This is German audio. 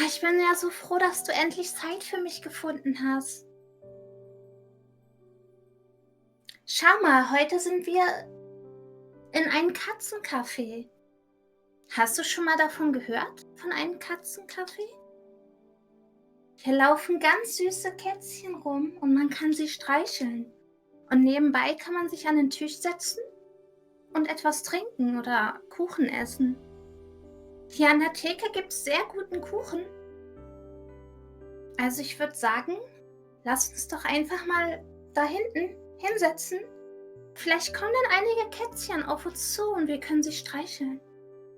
Ich bin ja so froh, dass du endlich Zeit für mich gefunden hast. Schau mal, heute sind wir in einem Katzencafé. Hast du schon mal davon gehört? Von einem Katzencafé? Hier laufen ganz süße Kätzchen rum und man kann sie streicheln. Und nebenbei kann man sich an den Tisch setzen und etwas trinken oder Kuchen essen. Hier an der Theke gibt es sehr guten Kuchen. Also ich würde sagen, lass uns doch einfach mal da hinten hinsetzen. Vielleicht kommen dann einige Kätzchen auf uns zu und wir können sie streicheln.